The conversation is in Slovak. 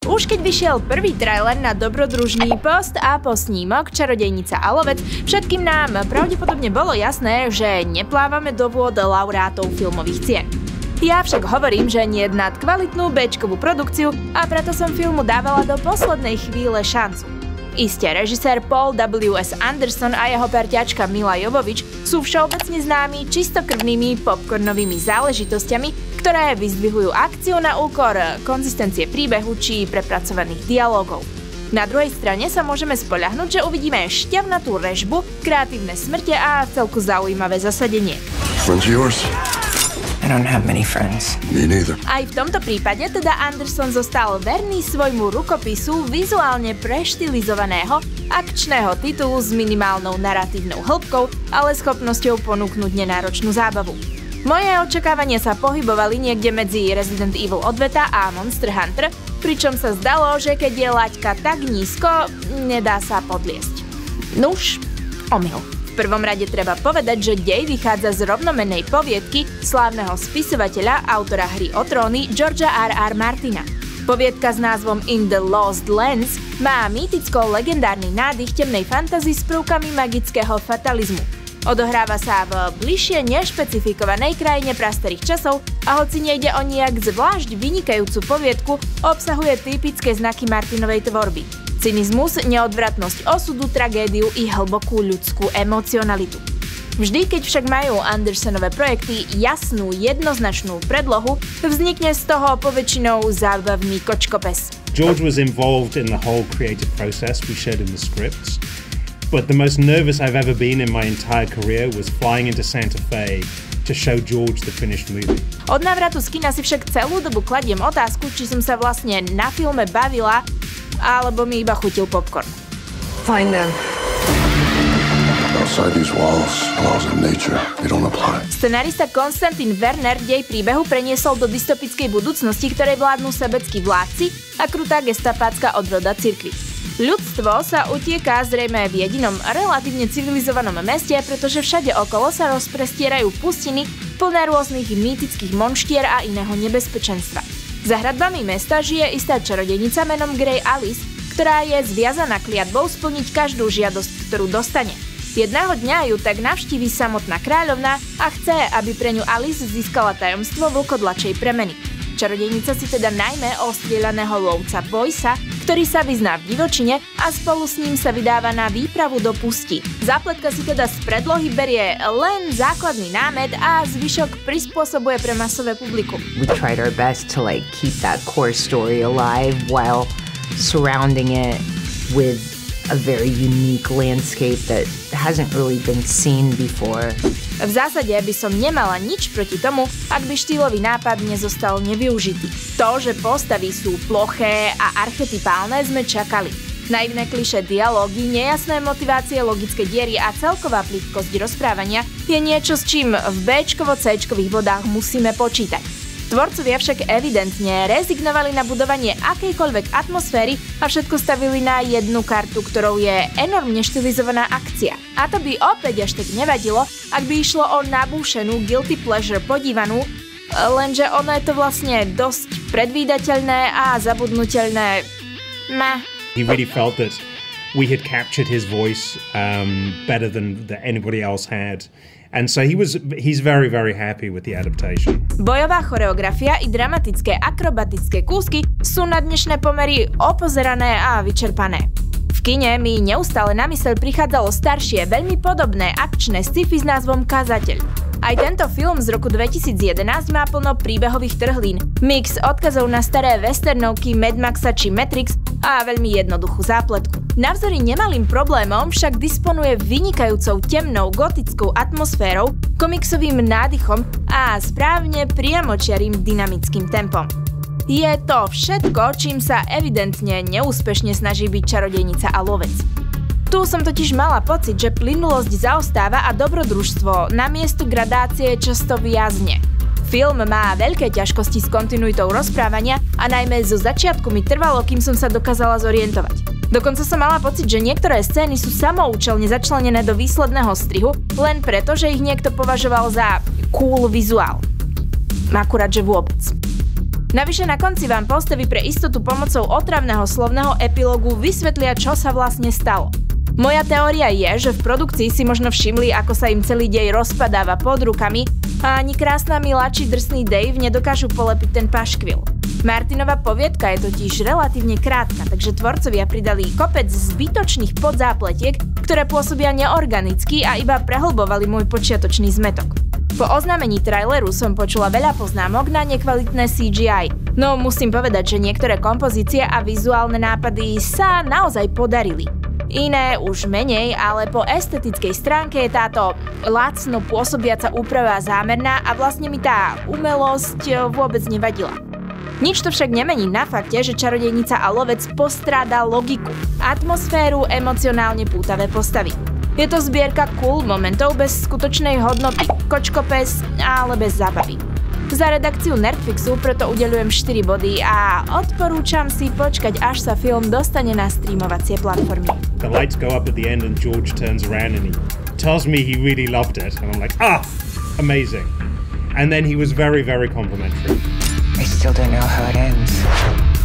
Už keď vyšiel prvý trailer na dobrodružný post-apo snímok Čarodejnica a lovec, všetkým nám pravdepodobne bolo jasné, že neplávame do vôd laureátov filmových cien. Ja však hovorím, že nie nad kvalitnú béčkovú produkciu a preto som filmu dávala do poslednej chvíle šancu. Isté, režisér Paul W.S. Anderson a jeho parťačka Mila Jovovič sú všeobecne známi čistokrvnými popcornovými záležitosťami, ktoré vyzdvihujú akciu na úkor konzistencie príbehu či prepracovaných dialógov. Na druhej strane sa môžeme spoľahnúť, že uvidíme šťavnatú režbu, kreatívne smrte a celku zaujímavé zasadenie. I don't have many friends. Me neither. Aj v tomto prípade teda Anderson zostal verný svojmu rukopisu vizuálne preštilizovaného akčného titulu s minimálnou naratívnou hĺbkou, ale schopnosťou ponúknuť nenáročnú zábavu. Moje očakávania sa pohybovali niekde medzi Resident Evil odveta a Monster Hunter, pričom sa zdalo, že keď je laťka tak nízko, nedá sa podliesť. Nuž, omyl. V prvom rade treba povedať, že dej vychádza z rovnomennej poviedky slávneho spisovateľa, autora Hry o tróny Georgea R.R. Martina. Poviedka s názvom In the Lost Lands má mýticko-legendárny nádych temnej fantasy s prvkami magického fatalizmu. Odohráva sa v bližšie nešpecifikovanej krajine prastarých časov a hoci nejde o nijak zvlášť vynikajúcu poviedku, obsahuje typické znaky Martinovej tvorby. Cynizmus, neodvratnosť osudu, tragédiu i hlbokú ľudskú emocionalitu. Vždy, keď však majú Andersonové projekty jasnú, jednoznačnú predlohu, vznikne z toho poväčšinou zábavný kočkopes. George was involved in the whole creative process we shared in the scripts, but the most nervous I've ever been in my entire career was flying into Santa Fe to show George the finished movie. Od návratu z kina si však celú dobu kladiem otázku, či som sa vlastne na filme bavila, alebo mi iba chutil popcorn. Find them. Outside these walls, laws of nature, they don't apply. Scenarista Konstantin Werner dej príbehu preniesol do dystopickej budúcnosti, ktorej vládnu sebeckí vládci a krutá gestapácka odroda cirkvi. Ľudstvo sa utieká zrejme v jedinom relatívne civilizovanom meste, pretože všade okolo sa rozprestierajú pustiny plné rôznych mýtických monštier a iného nebezpečenstva. Za hradbami mesta žije istá čarodejnica menom Grey Alice, ktorá je zviazaná kliatbou splniť každú žiadosť, ktorú dostane. Jedného dňa ju tak navštíví samotná kráľovná a chce, aby pre ňu Alice získala tajomstvo vlkodlačej premeny. Čarodejnica si teda najmä ostrieľaného lovca Boysa, ktorý sa vyzná v divočine a spolu s ním sa vydáva na výpravu do pustí. Zápletka si teda z predlohy berie len základný námet a zvyšok prispôsobuje pre masové publikum. We tried our best to keep that core story alive while surrounding it with a very unique landscape that hasn't really been seen before. V zásade by som nemala nič proti tomu, ak by štýlový nápad nezostal nevyužitý. To, že postavy sú ploché a archetypálne, sme čakali. Naivné klišé dialógy, nejasné motivácie, logické diery a celková plytkosť rozprávania je niečo, s čím v B-čkovo-C-čkových vodách musíme počítať. Tvorcovia však evidentne rezignovali na budovanie akejkoľvek atmosféry a všetko stavili na jednu kartu, ktorou je enormne štilizovaná akcia. A to by opäť až tak nevadilo, ak by išlo o nabúšenú guilty pleasure podívanú, lenže ono je to vlastne dosť predvídateľné a zabudnuteľné. He really felt that we had captured his voice better than anybody else had. And so he's very, very happy with the adaptation. Bojová choreografia i dramatické akrobatické kúsky sú na dnešné pomery opozerané a vyčerpané. V kine mi neustále na myseľ prichádzalo staršie, veľmi podobné akčné sci-fi s názvom Kazateľ. Aj tento film z roku 2011 má plno príbehových trhlín, mix odkazov na staré westernovky Mad Maxa či Matrix a veľmi jednoduchú zápletku. Navzdory nemalým problémom však disponuje vynikajúcou temnou gotickou atmosférou, komiksovým nádychom a správne priamočiarým dynamickým tempom. Je to všetko, čím sa evidentne neúspešne snaží byť Čarodejnica a lovec. Tu som totiž mala pocit, že plynulosť zaostáva a dobrodružstvo namiesto gradácie často viazne. Film má veľké ťažkosti s kontinuitou rozprávania a najmä zo začiatku mi trvalo, kým som sa dokázala zorientovať. Dokonca som mala pocit, že niektoré scény sú samoučelne začlenené do výsledného strihu, len preto, že ich niekto považoval za cool vizuál. Akurát, že vôbec. Navyše na konci vám postavy pre istotu pomocou otravného slovného epilógu vysvetlia, čo sa vlastne stalo. Moja teória je, že v produkcii si možno všimli, ako sa im celý dej rozpadáva pod rukami a ani krásna milá či drsný Dave nedokážu polepiť ten paškvil. Martinova poviedka je totiž relatívne krátka, takže tvorcovia pridali kopec zbytočných podzápletiek, ktoré pôsobia neorganicky a iba prehlbovali môj počiatočný zmätok. Po oznámení traileru som počula veľa poznámok na nekvalitné CGI, no musím povedať, že niektoré kompozície a vizuálne nápady sa naozaj podarili. Iné už menej, ale po estetickej stránke je táto lacno pôsobiaca úprava zámerná a vlastne mi tá umelosť vôbec nevadila. Nič to však nemení na fakte, že čarodejnica a lovec postráda logiku, atmosféru, emocionálne pútavé postavy. Je to zbierka cool momentov bez skutočnej hodnoty, kočkopes, ale bez zábavy. Za redakciu Nerdfixu preto udeľujem 4 body a odporúčam si počkať, až sa film dostane na streamovacie platformy. The lights go up at the end and George turns around and he tells me he really loved it. And I'm like, amazing. And then he was very, very complimentary. I still don't know how it ends.